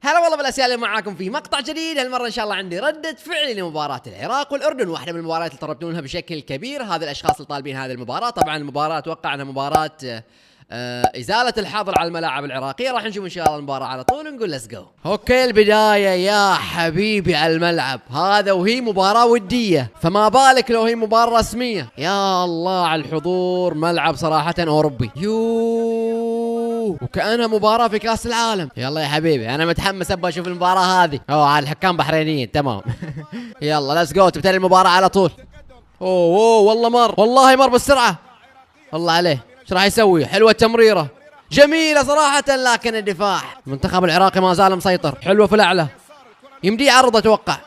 هلا والله بالاشياء اللي معاكم في مقطع جديد. هالمره ان شاء الله عندي ردة فعل لمباراة العراق والاردن، واحده من المباريات اللي تربطونها بشكل كبير. هذه الاشخاص اللي طالبين هذه المباراة، طبعا المباراة اتوقع انها مباراة ازالة الحظر على الملاعب العراقية. راح نشوف ان شاء الله المباراة على طول ونقول ليتس جو. اوكي البداية يا حبيبي على الملعب هذا، وهي مباراة ودية، فما بالك لو هي مباراة رسمية. يا الله على الحضور، ملعب صراحة اوروبي وكأنها مباراة في كأس العالم. يلا يا حبيبي انا متحمس ابغى اشوف المباراة هذه. على الحكام بحرينيين تمام. يلا ليتس جو، تبتدي المباراة على طول. اوه والله والله مر بالسرعة. الله عليه، ايش راح يسوي؟ حلوة تمريرة جميلة صراحة، لكن الدفاع المنتخب العراقي ما زال مسيطر. حلوة في الاعلى، يمدي عرض اتوقع.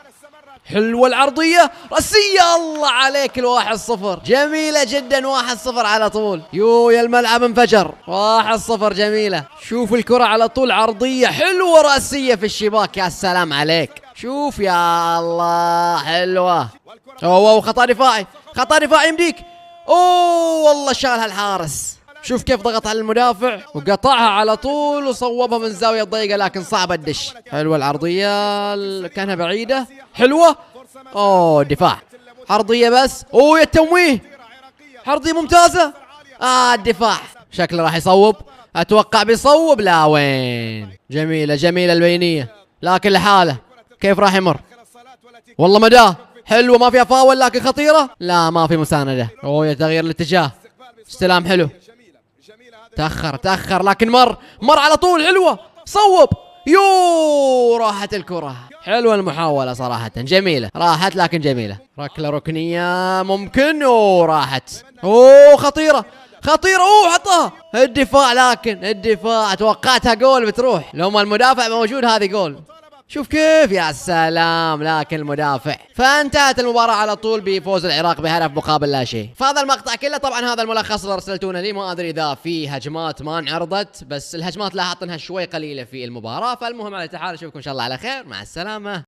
حلوة العرضية رأسية، الله عليك. 1-0 جميلة جدا، 1-0 على طول. يا الملعب انفجر. 1-0 جميلة. شوف الكرة على طول، عرضية حلوة رأسية في الشباك. يا سلام عليك، شوف يا الله حلوة. اوه خطأ دفاعي، خطأ دفاعي يمديك. اوه والله شالها الحارس. شوف كيف ضغط على المدافع وقطعها على طول وصوبها من زاوية ضيقة، لكن صعب الدش. حلوة العرضية، كانها بعيدة. حلوة. اوه دفاع، عرضية بس. اوه يا التمويه، عرضية ممتازة. الدفاع شكله راح يصوب، اتوقع بيصوب. لا وين، جميلة جميلة البينية، لكن لحاله كيف راح يمر. والله مداه حلوة، ما فيها فاول لكن خطيرة. لا ما في مساندة. اوه يا تغيير الاتجاه، استلام حلو. تأخر لكن مر على طول. حلوة، صوب. راحت الكرة. حلوة المحاولة صراحة، جميلة، راحت لكن جميلة. ركلة ركنية ممكن، راحت. خطيرة. حطها الدفاع، لكن الدفاع توقعتها جول بتروح، لو ما المدافع موجود هذه جول. شوف كيف، يا سلام، لكن المدافع. فانتهت المباراة على طول بفوز العراق بهدف مقابل لا شيء. فهذا المقطع كله طبعا هذا الملخص اللي ارسلتونه لي. ما ادري اذا في هجمات ما انعرضت، بس الهجمات لاحظت انها شوي قليلة في المباراة. فالمهم على تعال اشوفكم ان شاء الله على خير، مع السلامة.